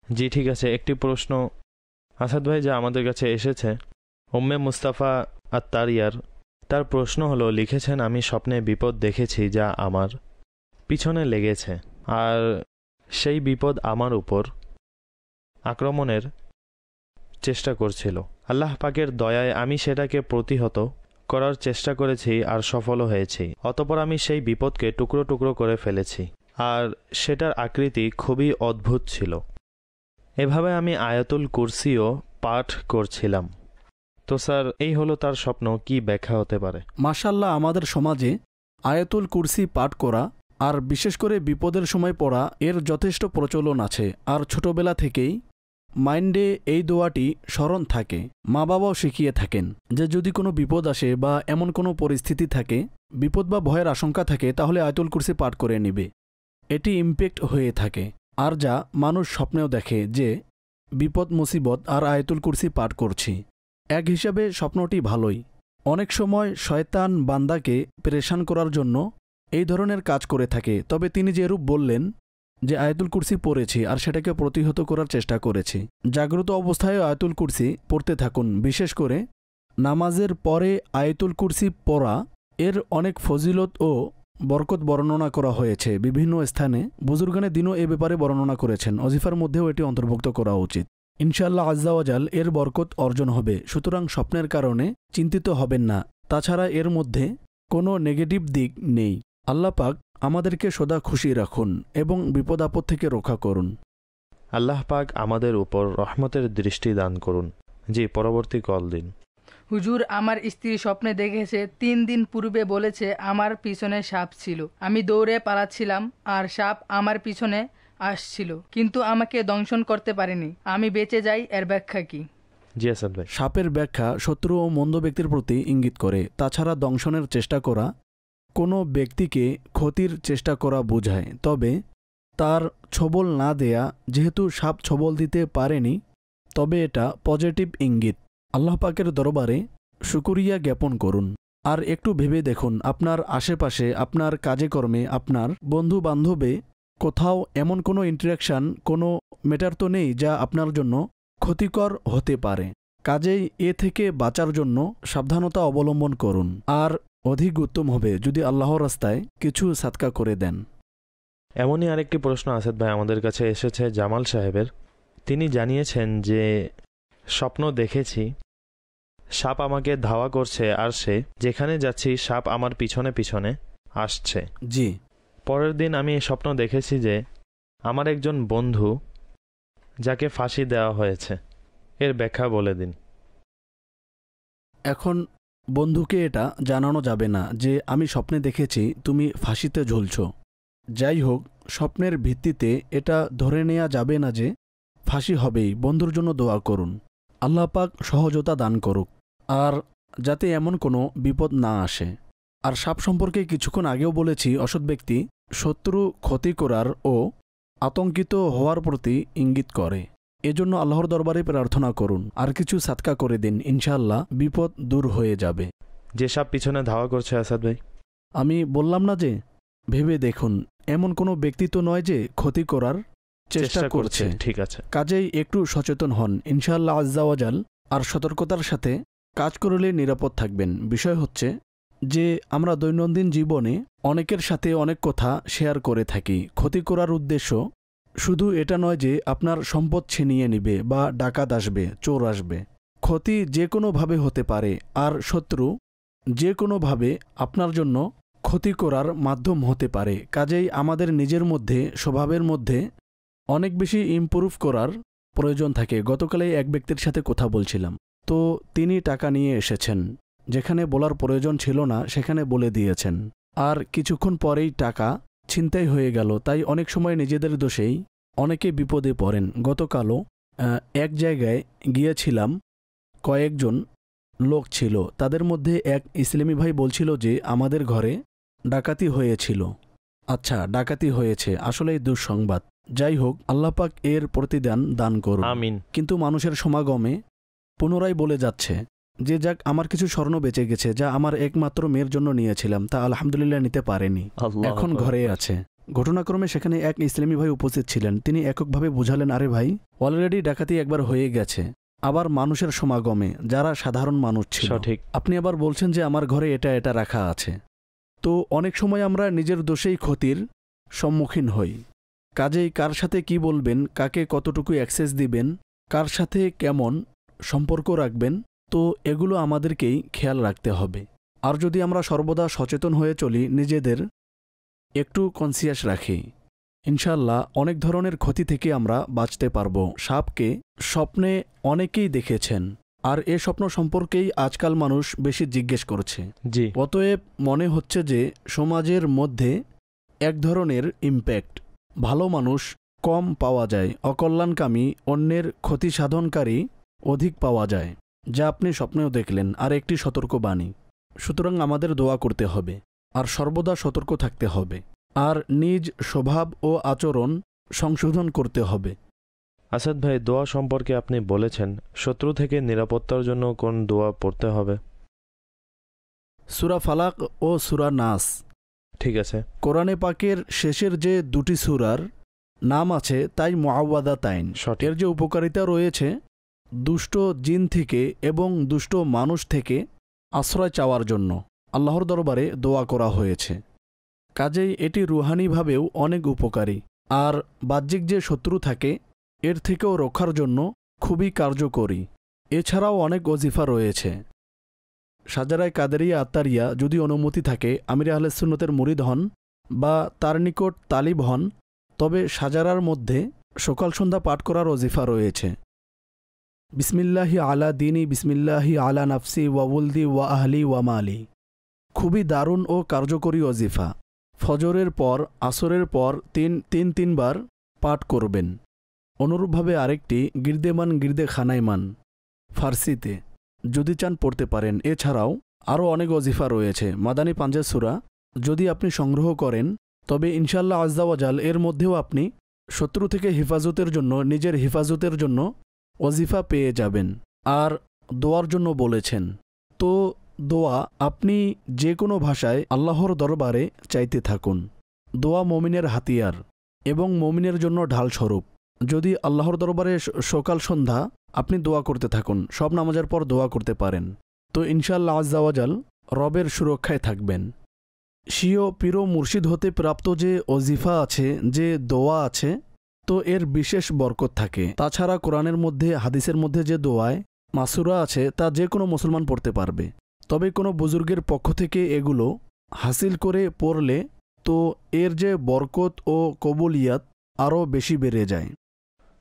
জি ঠিক আছে, একটি প্রশ্ন আসাদ ভাই যা আমাদের কাছে এসেছে, উম্মে মুস্তাফা আত্তারিয়ার। তার প্রশ্ন হলো, লিখেছেন আমি স্বপ্নে বিপদ দেখেছি যা আমার পিছনে লেগেছে, আর সেই বিপদ আমার উপর আক্রমণের চেষ্টা করছিল। আল্লাহ পাকের দয়ায় আমি সেটাকে প্রতিহত করার চেষ্টা করেছি আর সফলও হয়েছি। অতঃপর আমি সেই বিপদকে টুকরো টুকরো করে ফেলেছি, আর সেটার আকৃতি খুবই অদ্ভুত ছিল। এভাবে আমি আয়াতুল কুরসিও পাঠ করছিলাম। তো স্যার, এই হলো তার স্বপ্ন, কি ব্যাখ্যা হতে পারে? মাশাআল্লাহ, আমাদের সমাজে আয়াতুল কুরসি পাঠ করা আর বিশেষ করে বিপদের সময় পড়া এর যথেষ্ট প্রচলন আছে। আর ছোটবেলা থেকেই মাইন্ডে এই দোয়াটি স্মরণ থাকে। মা বাবাও শিখিয়ে থাকেন যে যদি কোনো বিপদ আসে বা এমন কোনো পরিস্থিতি থাকে, বিপদ বা ভয়ের আশঙ্কা থাকে, তাহলে আয়াতুল কুরসি পাঠ করে নেবে। এটি ইম্প্যাক্ট হয়ে থাকে। আর যা মানুষ স্বপ্নেও দেখে যে বিপদ মুসিবত আর আয়াতুল কুরসি পাঠ করছি, এক হিসাবে স্বপ্নটি ভালোই। অনেক সময় শয়তান বান্দাকে পেরেশান করার জন্য এই ধরনের কাজ করে থাকে। তবে তিনি যেরূপ বললেন যে আয়াতুল কুরসি পড়েছি আর সেটাকে প্রতিহত করার চেষ্টা করেছি, জাগ্রত অবস্থায় আয়াতুল কুরসি পড়তে থাকুন। বিশেষ করে নামাজের পরে আয়াতুল কুরসি পড়া এর অনেক ফজিলত ও বরকত বর্ণনা করা হয়েছে বিভিন্ন স্থানে। বুজুর্গানে দিনও এ ব্যাপারে বর্ণনা করেছেন। অজিফার মধ্যেও এটি অন্তর্ভুক্ত করা উচিত। ইনশাআল্লাহ আজ্জা ওয়া জাল এর বরকত অর্জন হবে। সুতরাং স্বপ্নের কারণে চিন্তিত হবেন না। তাছাড়া এর মধ্যে কোনো নেগেটিভ দিক নেই। আল্লাহ পাক আমাদেরকে সদা খুশি রাখুন এবং বিপদ আপদ থেকে রক্ষা করুন। আল্লাহ পাক আমাদের উপর রহমতের দৃষ্টি দান করুন। জি, পরবর্তী কল দিন। হুজুর, আমার স্ত্রী স্বপ্নে দেখেছে 3 দিন পূর্বে বলেছে আমার পিছনে সাপ ছিল। আমি দৌড়ে পালাচ্ছিলাম আর সাপ আমার পিছনে আসছিল, কিন্তু আমাকে দংশন করতে পারেনি। আমি বেঁচে যাই, এর ব্যাখ্যা কি? জি আসাদ ভাই। সাপের ব্যাখ্যা শত্রু ও মন্দ ব্যক্তির প্রতি ইঙ্গিত করে। তাছাড়া দংশনের চেষ্টা করা কোনো ব্যক্তিকে ক্ষতির চেষ্টা করা বোঝায়। তবে তার ছবল না দেয়া, যেহেতু সাপ ছবল দিতে পারেনি, তবে এটা পজিটিভ ইঙ্গিত। আল্লাহ পাকের দরবারে শুকরিয়া জ্ঞাপন করুন। আর একটু ভেবে দেখুন আপনার আশেপাশে, আপনার কাজে কর্মে, আপনার বন্ধু বান্ধবে কোথাও এমন কোনো ইন্টারাকশান, কোনো ম্যাটার তো নেই যা আপনার জন্য ক্ষতিকর হতে পারে। কাজেই এ থেকে বাঁচার জন্য সাবধানতা অবলম্বন করুন। আর অধিক উত্তম হবে যদি আল্লাহর রাস্তায় কিছু সাদকা করে দেন। এমনই আরেকটি প্রশ্ন আসাদ ভাই আমাদের কাছে এসেছে জামাল সাহেবের। তিনি জানিয়েছেন যে স্বপ্ন দেখেছি সাপ আমাকে ধাওয়া করছে, আর সে যেখানে যাচ্ছি সাপ আমার পিছনে পিছনে আসছে। জি। পরের দিন আমি স্বপ্ন দেখেছি যে আমার একজন বন্ধু যাকে ফাঁসি দেওয়া হয়েছে। এর ব্যাখ্যা বলে দিন। এখন বন্ধুকে এটা জানানো যাবে না যে আমি স্বপ্নে দেখেছি তুমি ফাঁসিতে ঝুলছ। যাই হোক, স্বপ্নের ভিত্তিতে এটা ধরে নেওয়া যাবে না যে ফাঁসি হবেই। বন্ধুর জন্য দোয়া করুন, আল্লাহ পাক সহজতা দান করুক, আর যাতে এমন কোনো বিপদ না আসে। আর সাপ সম্পর্কে কিছুক্ষণ আগেও বলেছি, অসৎ ব্যক্তি শত্রু ক্ষতি করার ও আতঙ্কিত হওয়ার প্রতি ইঙ্গিত করে। এজন্য আল্লাহর দরবারে প্রার্থনা করুন আর কিছু সাদকা করে দিন, ইনশাআল্লাহ বিপদ দূর হয়ে যাবে। যে সাপ পিছনে ধাওয়া করছে আসাদ ভাই, আমি বললাম না যে ভেবে দেখুন, এমন কোনো ব্যক্তি তো নয় যে ক্ষতি করার চেষ্টা করছে। ঠিক আছে, কাজেই একটু সচেতন হন ইনশাআল্লাহ আজ্জা ওয়াজাল, আর সতর্কতার সাথে কাজ করলে নিরাপদ থাকবেন। বিষয় হচ্ছে যে আমরা দৈনন্দিন জীবনে অনেকের সাথে অনেক কথা শেয়ার করে থাকি। ক্ষতি করার উদ্দেশ্য শুধু এটা নয় যে আপনার সম্পদ ছিনিয়ে নিবে বা ডাকাত আসবে, চোর আসবে। ক্ষতি যে কোনোভাবে হতে পারে, আর শত্রু যে কোনোভাবে আপনার জন্য ক্ষতি করার মাধ্যম হতে পারে। কাজেই আমাদের নিজের মধ্যে, স্বভাবের মধ্যে অনেক বেশি ইমপ্রুভ করার প্রয়োজন থাকে। গতকালেই এক ব্যক্তির সাথে কথা বলছিলাম, তো তিনি টাকা নিয়ে এসেছেন, যেখানে বলার প্রয়োজন ছিল না সেখানে বলে দিয়েছেন, আর কিছুক্ষণ পরেই টাকা ছিনতাই হয়ে গেল। তাই অনেক সময় নিজেদের দোষেই অনেকে বিপদে পড়েন। গতকালও এক জায়গায় গিয়েছিলাম, কয়েকজন লোক ছিল, তাদের মধ্যে এক ইসলামী ভাই বলছিল যে আমাদের ঘরে ডাকাতি হয়েছিল। আচ্ছা, ডাকাতি হয়েছে, আসলেই দুঃসংবাদ। যাই হোক, আল্লাহ পাক এর প্রতিদান দান করুন, আমিন। কিন্তু মানুষের সমাগমে পুনরায় বলে যাচ্ছে যে যাক, আমার কিছু স্বর্ণ বেঁচে গেছে যা আমার একমাত্র মেয়ের জন্য নিয়েছিলাম, তা আলহামদুলিল্লাহ নিতে পারেনি, এখন ঘরে আছে। ঘটনাক্রমে সেখানে এক ইসলামী ভাই উপস্থিত ছিলেন। তিনি এককভাবে বুঝালেন, আরে ভাই, অলরেডি ডাকাতি একবার হয়ে গেছে, আবার মানুষের সমাগমে যারা সাধারণ মানুষ ছিল, সঠিক। আপনি আবার বলছেন যে আমার ঘরে এটা এটা রাখা আছে। তো অনেক সময় আমরা নিজের দোষেই ক্ষতির সম্মুখীন হই। কাজেই কার সাথে কি বলবেন, কাকে কতটুকু অ্যাক্সেস দিবেন, কার সাথে কেমন সম্পর্ক রাখবেন, তো এগুলো আমাদেরকেই খেয়াল রাখতে হবে। আর যদি আমরা সর্বদা সচেতন হয়ে চলি, নিজেদের একটু কনসিয়াস রাখি, ইনশাল্লাহ অনেক ধরনের ক্ষতি থেকে আমরা বাঁচতে পারব। সাপকে স্বপ্নে অনেকেই দেখেছেন, আর এ স্বপ্ন সম্পর্কেই আজকাল মানুষ বেশি জিজ্ঞেস করছে। জি। অতএব মনে হচ্ছে যে সমাজের মধ্যে এক ধরনের ইম্প্যাক্ট, ভালো মানুষ কম পাওয়া যায়, অকল্যাণকামী, অন্যের ক্ষতি সাধনকারী অধিক পাওয়া যায়, যা আপনি স্বপ্নেও দেখলেন। আর একটি সতর্কবাণী, সুতরাং আমাদের দোয়া করতে হবে আর সর্বদা সতর্ক থাকতে হবে, আর নিজ স্বভাব ও আচরণ সংশোধন করতে হবে। আসাদ ভাই, দোয়া সম্পর্কে আপনি বলেছেন, শত্রু থেকে নিরাপত্তার জন্য কোন দোয়া পড়তে হবে? সূরা ফালাক ও সূরা নাস। ঠিক আছে। কোরআনে পাকের শেষের যে দুটি সূরার নাম আছে তাই মুআওয়াযাতাইন। এর যে উপকারিতা রয়েছে, দুষ্ট জিন থেকে এবং দুষ্ট মানুষ থেকে আশ্রয় চাওয়ার জন্য আল্লাহর দরবারে দোয়া করা হয়েছে। কাজেই এটি রুহানিভাবেও অনেক উপকারী, আর বাহ্যিক যে শত্রু থাকে এর থেকেও রক্ষার জন্য খুবই কার্যকরী। এছাড়াও অনেক ওজিফা রয়েছে। সাজারায় কাদেরিয়া আত্মারিয়া যদি অনুমতি থাকে, আমির আহলে সুন্নতের মুরিদ হন বা তার নিকট তালিব হন, তবে সাজারার মধ্যে সকাল সন্ধ্যা পাঠ করার ওজিফা রয়েছে। বিসমিল্লাহি আলা দিনী, বিসমিল্লাহি আলা নাফসি ওয়াউলদি ওয়া আহলি ওয়া মালি। খুবই দারুণ ও কার্যকরী ওজিফা। ফজরের পর, আসরের পর তিনবার পাঠ করবেন। অনুরূপভাবে আরেকটি গির্দেমান গির্দে খানাইমান ফার্সিতে যদি চান পড়তে পারেন। এছাড়াও আরও অনেক ওজিফা রয়েছে। মাদানী পাঞ্জের সূরা যদি আপনি সংগ্রহ করেন, তবে ইনশাআল্লাহ আজ্জা ওয়াজাল এর মধ্যেও আপনি শত্রু থেকে হেফাজতের জন্য, নিজের হেফাজতের জন্য ওজিফা পেয়ে যাবেন। আর দোয়ার জন্য বলেছেন, তো দোয়া আপনি যে কোনো ভাষায় আল্লাহর দরবারে চাইতে থাকুন। দোয়া মমিনের হাতিয়ার এবং মমিনের জন্য ঢাল স্বরূপ। যদি আল্লাহর দরবারে সকাল সন্ধ্যা আপনি দোয়া করতে থাকুন, সব নামাজের পর দোয়া করতে পারেন, তো ইনশাআল্লাহ আজ্জাওয়াজাল রবের সুরক্ষায় থাকবেন। স্বীয় পীর মুর্শিদ হতে প্রাপ্ত যে ওজিফা আছে, যে দোয়া আছে, তো এর বিশেষ বরকত থাকে। তাছাড়া কোরআনের মধ্যে, হাদিসের মধ্যে যে দোয়ায় মাসুরা আছে তা যে কোনো মুসলমান পড়তে পারবে। তবে কোনো বুজুর্গের পক্ষ থেকে এগুলো হাসিল করে পড়লে তো এর যে বরকত ও কবুলিয়াত আরও বেশি বেড়ে যায়।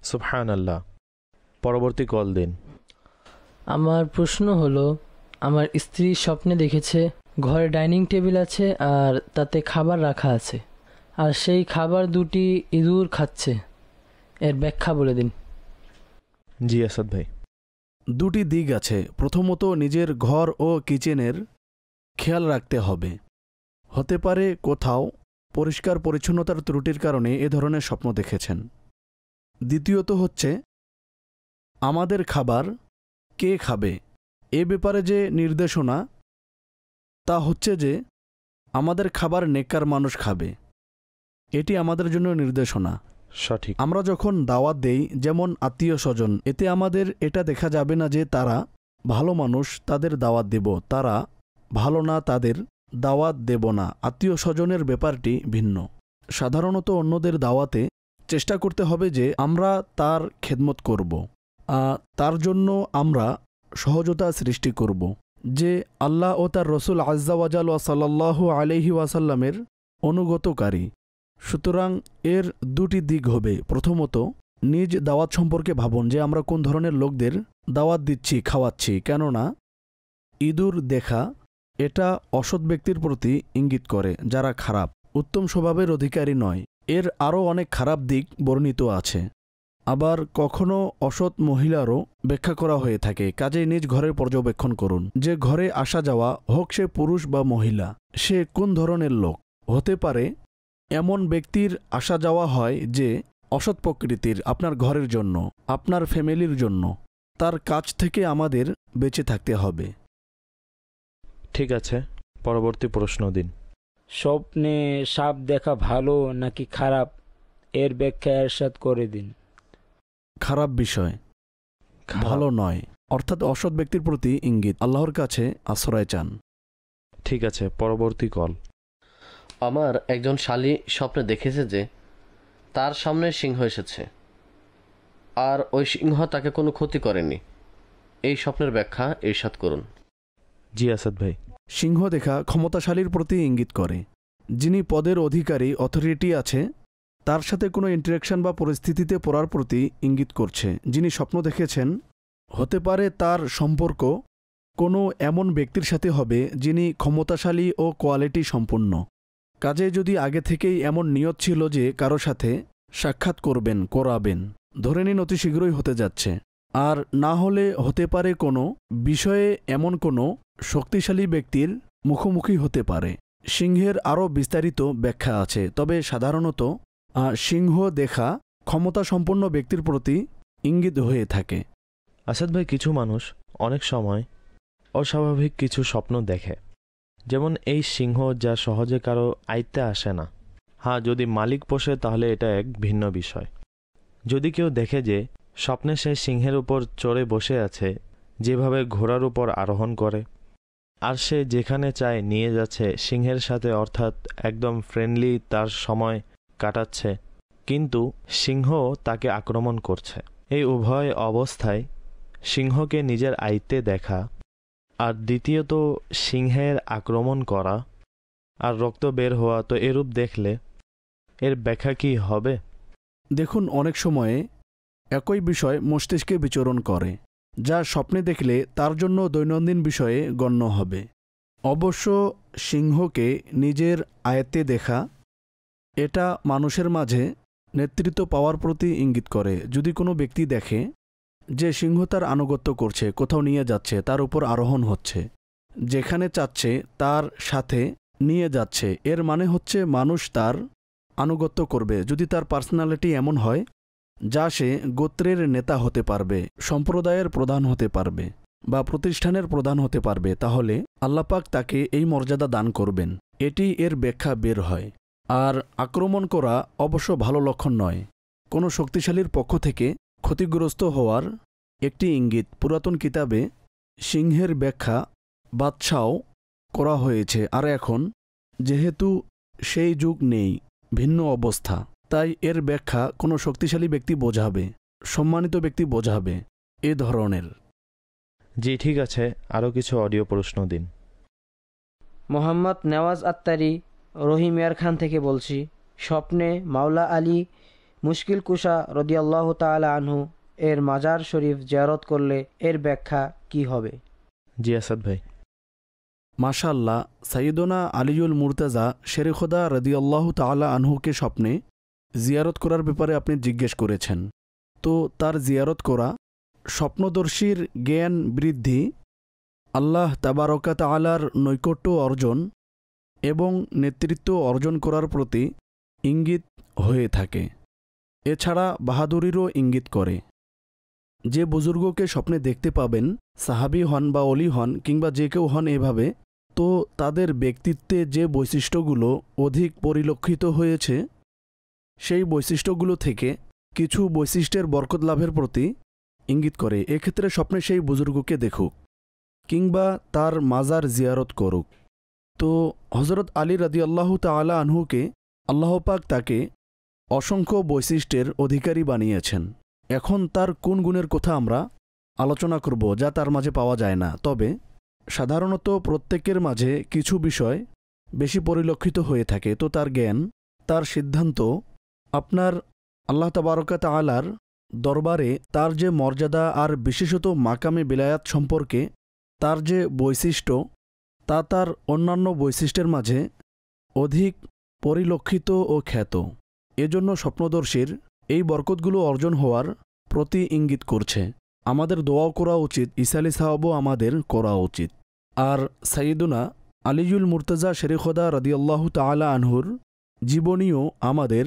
সুবহানাল্লাহ। পরবর্তী কল দিন। আমার প্রশ্ন হলো, আমার স্ত্রী স্বপ্নে দেখেছে ঘরে ডাইনিং টেবিল আছে আর তাতে খাবার রাখা আছে, আর সেই খাবার দুটি ইঁদুর খাচ্ছে। এর ব্যাখ্যা বলে দিন। জি আসাদ ভাই। দুটি দিক আছে। প্রথমত, নিজের ঘর ও কিচেনের খেয়াল রাখতে হবে। হতে পারে কোথাও পরিষ্কার পরিচ্ছন্নতার ত্রুটির কারণে এ ধরনের স্বপ্ন দেখেছেন। দ্বিতীয়ত হচ্ছে, আমাদের খাবার কে খাবে এ ব্যাপারে যে নির্দেশনা, তা হচ্ছে যে আমাদের খাবার নেককার মানুষ খাবে, এটি আমাদের জন্য নির্দেশনা। সঠিক। আমরা যখন দাওয়াত দেই, যেমন আত্মীয় স্বজন, এতে আমাদের এটা দেখা যাবে না যে তারা ভালো মানুষ, তাদের দাওয়াত দেব, তারা ভালো না, তাদের দাওয়াত দেব না। আত্মীয় স্বজনের ব্যাপারটি ভিন্ন। সাধারণত অন্যদের দাওয়াতে চেষ্টা করতে হবে যে আমরা তার খেদমত করব, তার জন্য আমরা সহজতা সৃষ্টি করব, যে আল্লাহ ও তার রসুল আজ্জাওয়াজাল সাল্লাল্লাহু আলাইহি ওয়াসাল্লামের অনুগতকারী। সুতরাং এর দুটি দিক হবে। প্রথমত, নিজ দাওয়াত সম্পর্কে ভাবুন যে আমরা কোন ধরনের লোকদের দাওয়াত দিচ্ছি, খাওয়াচ্ছি। কেননা ইঁদুর দেখা এটা অসৎ ব্যক্তির প্রতি ইঙ্গিত করে, যারা খারাপ, উত্তম স্বভাবের অধিকারী নয়। এর আরও অনেক খারাপ দিক বর্ণিত আছে। আবার কখনো অসৎ মহিলারও ব্যাখ্যা করা হয়ে থাকে। কাজেই নিজ ঘরের পর্যবেক্ষণ করুন যে ঘরে আসা যাওয়া, হোক সে পুরুষ বা মহিলা, সে কোন ধরনের লোক। হতে পারে এমন ব্যক্তির আসা যাওয়া হয় যে অসৎ প্রকৃতির, আপনার ঘরের জন্য, আপনার ফ্যামিলির জন্য। তার কাছ থেকে আমাদের বেঁচে থাকতে হবে। ঠিক আছে, পরবর্তী প্রশ্ন দিন। স্বপ্নে সাপ দেখা ভালো নাকি খারাপ, এর ব্যাখ্যা এরশাদ করে দিন। খারাপ বিষয়, ভালো নয়, অর্থাৎ অসৎ ব্যক্তির প্রতি ইঙ্গিত। আল্লাহর কাছে আশ্রয় চান। ঠিক আছে, পরবর্তী কল। আমার একজন শালী স্বপ্নে দেখেছে যে তার সামনে সিংহ এসেছে, আর ওই সিংহ তাকে কোনো ক্ষতি করেনি। এই স্বপ্নের ব্যাখ্যা ইরশাদ করুন। জি আসাদ ভাই। সিংহ দেখা ক্ষমতাশালীর প্রতি ইঙ্গিত করে। যিনি পদের অধিকারী, অথরিটি আছে, তার সাথে কোনো ইন্টারাকশন বা পরিস্থিতিতে পড়ার প্রতি ইঙ্গিত করছে। যিনি স্বপ্ন দেখেছেন, হতে পারে তার সম্পর্ক কোনো এমন ব্যক্তির সাথে হবে যিনি ক্ষমতাশালী ও কোয়ালিটি সম্পন্ন। কাজে যদি আগে থেকেই এমন নিয়ত ছিল যে কারো সাথে সাক্ষাৎ করবেন, করাবেন, ধরে নিন অতি শীঘ্রই হতে যাচ্ছে। আর না হলে হতে পারে কোনো বিষয়ে এমন কোনো শক্তিশালী ব্যক্তির মুখোমুখি হতে পারে। সিংহের আরও বিস্তারিত ব্যাখ্যা আছে, তবে সাধারণত সিংহ দেখা ক্ষমতা সম্পন্ন ব্যক্তির প্রতি ইঙ্গিত হয়ে থাকে। আসাদ ভাই, কিছু মানুষ অনেক সময় অস্বাভাবিক কিছু স্বপ্ন দেখে, যেমন এই সিংহ, যা সহজে কারো আয়ত্তে আসে না। হ্যাঁ, যদি মালিক পোষে তাহলে এটা এক ভিন্ন বিষয়। যদি কেউ দেখে যে স্বপ্নে সে সিংহের উপর চড়ে বসে আছে, যেভাবে ঘোড়ার উপর আরোহণ করে, আর সে যেখানে চায় নিয়ে যাচ্ছে সিংহের সাথে, অর্থাৎ একদম ফ্রেন্ডলি তার সময় কাটাচ্ছে, কিন্তু সিংহ তাকে আক্রমণ করছে, এই উভয় অবস্থায় সিংহকে নিজের আয়ত্তে দেখা আর দ্বিতীয়ত সিংহের আক্রমণ করা আর রক্ত বের হওয়া, তো এরূপ দেখলে এর ব্যাখ্যা কি হবে? দেখুন, অনেক সময়ে একই বিষয় মস্তিষ্কে বিচরণ করে, যা স্বপ্নে দেখলে তার জন্য দৈনন্দিন বিষয়ে গণ্য হবে। অবশ্য সিংহকে নিজের আয়ত্তে দেখা এটা মানুষের মাঝে নেতৃত্ব পাওয়ার প্রতি ইঙ্গিত করে। যদি কোনো ব্যক্তি দেখে যে সিংহ তার আনুগত্য করছে, কোথাও নিয়ে যাচ্ছে, তার উপর আরোহণ হচ্ছে, যেখানে চাচ্ছে তার সাথে নিয়ে যাচ্ছে, এর মানে হচ্ছে মানুষ তার আনুগত্য করবে। যদি তার পার্সোনালিটি এমন হয় যা সে গোত্রের নেতা হতে পারবে, সম্প্রদায়ের প্রধান হতে পারবে, বা প্রতিষ্ঠানের প্রধান হতে পারবে, তাহলে আল্লাহ পাক তাকে এই মর্যাদা দান করবেন। এটি এর ব্যাখ্যা বের হয়। আর আক্রমণ করা অবশ্য ভালো লক্ষণ নয়। কোনো শক্তিশালীর পক্ষ থেকে ক্ষতিগ্রস্ত হওয়ার একটি ইঙ্গিত পুরাতন কিতাবে সিংহের ব্যাখ্যা বাদশাও করা হয়েছে। আর এখন যেহেতু সেই যুগ নেই, ভিন্ন অবস্থা, তাই এর ব্যাখ্যা কোনো শক্তিশালী ব্যক্তি বোঝাবে, সম্মানিত ব্যক্তি বোঝাবে, এ ধরনের। জি ঠিক আছে, আরও কিছু অডিও প্রশ্ন দিন। মোহাম্মদ নেওয়াজ আত্তারি রহিমিয়ার খান থেকে বলছি, স্বপ্নে মাওলা আলী মুশকিল কুশা রদিয়াল্লাহু তাআলা আনহু এর মাজার শরীফ জিয়ারত করলে এর ব্যাখ্যা কি হবে? জি আসাদ ভাই। মাশাআল্লাহ, সাইয়্যিদুনা আলিউল মুর্তাজা শেরে খোদা রাদিয়াল্লাহু তাআলা আনহুকে স্বপ্নে জিয়ারত করার ব্যাপারে আপনি জিজ্ঞেস করেছেন। তো তার জিয়ারত করা স্বপ্নদর্শীর জ্ঞান বৃদ্ধি, আল্লাহ তাবারকা তাআলার নৈকট্য অর্জন এবং নেতৃত্ব অর্জন করার প্রতি ইঙ্গিত হয়ে থাকে। এছাড়া বাহাদুরিরও ইঙ্গিত করে। যে বুজুর্গকে স্বপ্নে দেখতে পাবেন, সাহাবী হন বা অলি হন কিংবা যে কেউ হন এভাবে, তো তাদের ব্যক্তিত্বে যে বৈশিষ্ট্যগুলো অধিক পরিলক্ষিত হয়েছে, সেই বৈশিষ্ট্যগুলো থেকে কিছু বৈশিষ্ট্যের বরকত লাভের প্রতি ইঙ্গিত করে। এক্ষেত্রে স্বপ্নে সেই বুজুর্গকে দেখুক কিংবা তার মাজার জিয়ারত করুক। তো হজরত আলী রাদিয়াল্লাহু তাআলা আনহুকে আল্লাহ পাক তাকে অসংখ্য বৈশিষ্ট্যের অধিকারী বানিয়েছেন। এখন তার কোন গুণের কথা আমরা আলোচনা করব যা তার মাঝে পাওয়া যায় না। তবে সাধারণত প্রত্যেকের মাঝে কিছু বিষয় বেশি পরিলক্ষিত হয়ে থাকে। তো তার জ্ঞান, তার সিদ্ধান্ত, আপনার আল্লাহ তাবারকা তাআলার দরবারে তার যে মর্যাদা আর বিশেষত মাকামে বিলায়াত সম্পর্কে তার যে বৈশিষ্ট্য, তা তার অন্যান্য বৈশিষ্ট্যের মাঝে অধিক পরিলক্ষিত ও খ্যাত। এজন্য স্বপ্নদর্শীর এই বরকতগুলো অর্জন হওয়ার প্রতি ইঙ্গিত করছে। আমাদের দোয়াও করা উচিত, ইসালি সাহাবও আমাদের করা উচিত। আর সাইয়্যিদুনা আলিউল মুর্তাজা শেরে খোদা রাদিয়াল্লাহু তাআলা আনহুর জীবনীও আমাদের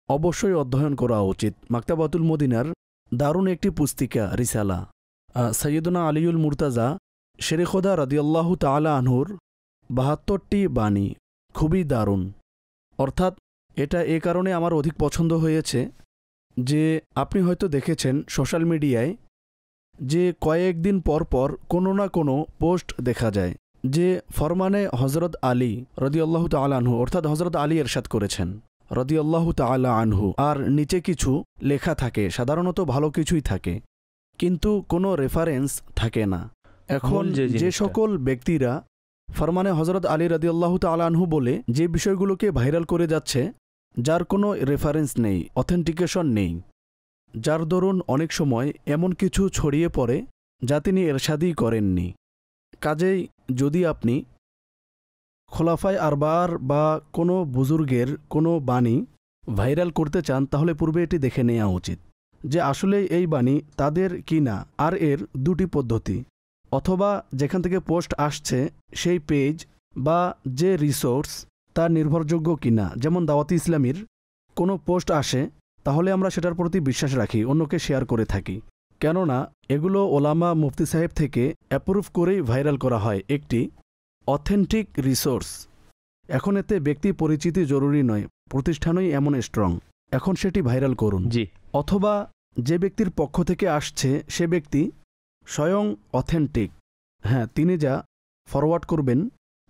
অবশ্যই অধ্যয়ন করা উচিত। মাকতাবাতুল মদিনার দারুণ একটি পুস্তিকা রিসালা, সাইয়্যিদুনা আলিউল মুর্তাজা শেরে খোদা রাদিয়াল্লাহু তাআলা আনহুর ৭২টি বাণী, খুবই দারুণ। অর্থাৎ এটা এ কারণে আমার অধিক পছন্দ হয়েছে যে আপনি হয়তো দেখেছেন সোশ্যাল মিডিয়ায় যে কয়েকদিন পর পর কোনো না কোনো পোস্ট দেখা যায় যে ফরমানে হজরত আলী রাদিয়াল্লাহু তাআলা আনহু, অর্থাৎ হজরত আলী ইরশাদ করেছেন রাদিয়াল্লাহু তাআলা আনহু, আর নিচে কিছু লেখা থাকে, সাধারণত ভালো কিছুই থাকে, কিন্তু কোনো রেফারেন্স থাকে না। এখন যে সকল ব্যক্তিরা ফরমানে হজরত আলী রাদিয়াল্লাহু তাআলা আনহু বলে যে বিষয়গুলোকে ভাইরাল করে যাচ্ছে, যার কোনো রেফারেন্স নেই, অথেন্টিকেশন নেই, যার দরুন অনেক সময় এমন কিছু ছড়িয়ে পড়ে যা তিনি এরশাদই করেননি। কাজেই যদি আপনি খোলাফায়ে আরবার বা কোনো বুজুর্গের কোনো বাণী ভাইরাল করতে চান, তাহলে পূর্বে এটি দেখে নেওয়া উচিত যে আসলে এই বাণী তাদের কি না। আর এর দুটি পদ্ধতি, অথবা যেখান থেকে পোস্ট আসছে সেই পেজ বা যে রিসোর্স তা নির্ভরযোগ্য কিনা। যেমন দাওয়াতি ইসলামীর কোনো পোস্ট আসে, তাহলে আমরা সেটার প্রতি বিশ্বাস রাখি, অন্যকে শেয়ার করে থাকি, কেননা এগুলো ওলামা মুফতি সাহেব থেকে অ্যাপ্রুভ করেই ভাইরাল করা হয়, একটি অথেন্টিক রিসোর্স। এখন এতে ব্যক্তি পরিচিতি জরুরি নয়, প্রতিষ্ঠানই এমন স্ট্রং, এখন সেটি ভাইরাল করুন। জি। অথবা যে ব্যক্তির পক্ষ থেকে আসছে সে ব্যক্তি স্বয়ং অথেন্টিক, হ্যাঁ, তিনি যা ফরওয়ার্ড করবেন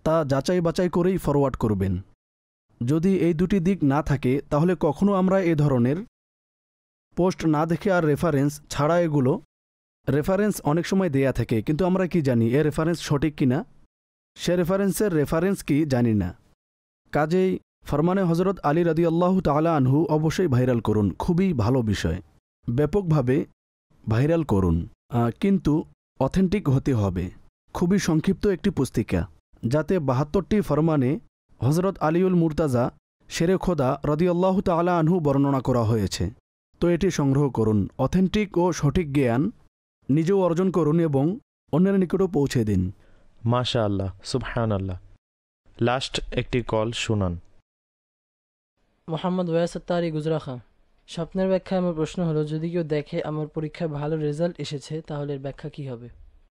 তা যাচাই বাছাই করেই ফরওয়ার্ড করবেন। যদি এই দুটি দিক না থাকে তাহলে কখনো আমরা এ ধরনের পোস্ট না দেখে আর রেফারেন্স ছাড়া, এগুলো রেফারেন্স অনেক সময় দেয়া থাকে, কিন্তু আমরা কি জানি এ রেফারেন্স সঠিক কিনা, সে রেফারেন্সের রেফারেন্স কি জানি না। কাজেই ফরমানে হজরত আলী রাদিয়াল্লাহু তাআলা আনহু অবশ্যই ভাইরাল করুন, খুবই ভালো বিষয়, ব্যাপকভাবে ভাইরাল করুন, কিন্তু অথেন্টিক হতে হবে। খুবই সংক্ষিপ্ত একটি পুস্তিকা, যাতে ৭২টি ফরমানে হজরত আলিউল মুর্তাজা শেরে খোদা রাদিয়াল্লাহু তাআলা আনহু বর্ণনা করা হয়েছে। তো এটি সংগ্রহ করুন, অথেন্টিক ও সঠিক জ্ঞান নিজেও অর্জন করুন এবং অন্যের নিকটও পৌঁছে দিন। মাশাআল্লাহ, সুবহানাল্লাহ। লাস্ট একটি কল শুনান। মোহাম্মদ ওয়াসাত্তারি গুজরা খান, স্বপ্নের ব্যাখ্যা। আমার প্রশ্ন হলো, যদি কেউ দেখে আমার পরীক্ষায় ভালো রেজাল্ট এসেছে, তাহলে এর ব্যাখ্যা কি হবে?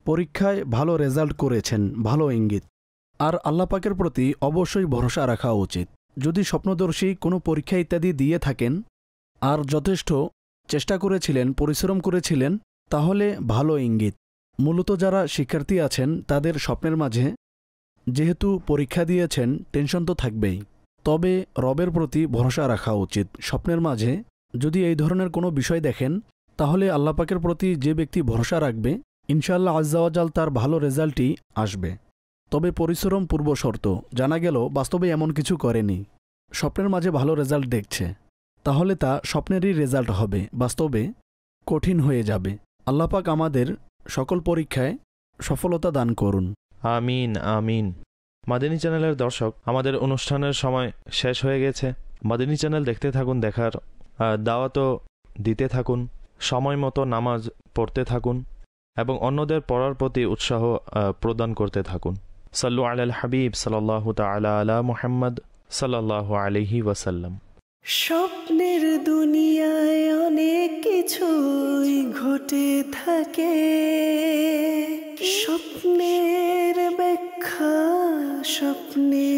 পরীক্ষায় ভালো রেজাল্ট করেছেন, ভালো ইঙ্গিত। আর আল্লাহ পাকের প্রতি অবশ্যই ভরসা রাখা উচিত। যদি স্বপ্নদর্শী কোনো পরীক্ষা ইত্যাদি দিয়ে থাকেন আর যথেষ্ট চেষ্টা করেছিলেন, পরিশ্রম করেছিলেন, তাহলে ভালো ইঙ্গিত। মূলত যারা শিক্ষার্থী আছেন তাদের স্বপ্নের মাঝে যেহেতু পরীক্ষা দিয়েছেন, টেনশন তো থাকবেই, তবে রবের প্রতি ভরসা রাখা উচিত। স্বপ্নের মাঝে যদি এই ধরনের কোনো বিষয় দেখেন, তাহলে আল্লাহ পাকের প্রতি যে ব্যক্তি ভরসা রাখবে, ইনশাআল্লাহ আজ্জাওয়াজাল তার ভালো রেজাল্টই আসবে। তবে পরিশ্রম পূর্ব শর্ত। জানা গেল বাস্তবে এমন কিছু করেনি, স্বপ্নের মাঝে ভালো রেজাল্ট দেখছে, তাহলে তা স্বপ্নেরই রেজাল্ট হবে, বাস্তবে কঠিন হয়ে যাবে। আল্লাহ পাক আমাদের সকল পরীক্ষায় সফলতা দান করুন। আমিন আমিন। মাদিনী চ্যানেলের দর্শক, আমাদের অনুষ্ঠানের সময় শেষ হয়ে গেছে। মাদিনী চ্যানেল দেখতে থাকুন, দেখার দাওয়াতও দিতে থাকুন, সময় মতো নামাজ পড়তে থাকুন এবং অন্যদের পড়ার প্রতি উৎসাহ প্রদান করতে থাকুন। সাল্লু আলাল হাবিব সাল্লাল্লাহু তাআলা আলা মুহাম্মদ সাল্লাল্লাহু আলাইহি ওয়াসাল্লাম। স্বপ্নের দুনিয়ায় অনেক কিছুই ঘটে থাকে, স্বপ্নের ব্যাখ্যা স্বপ্নে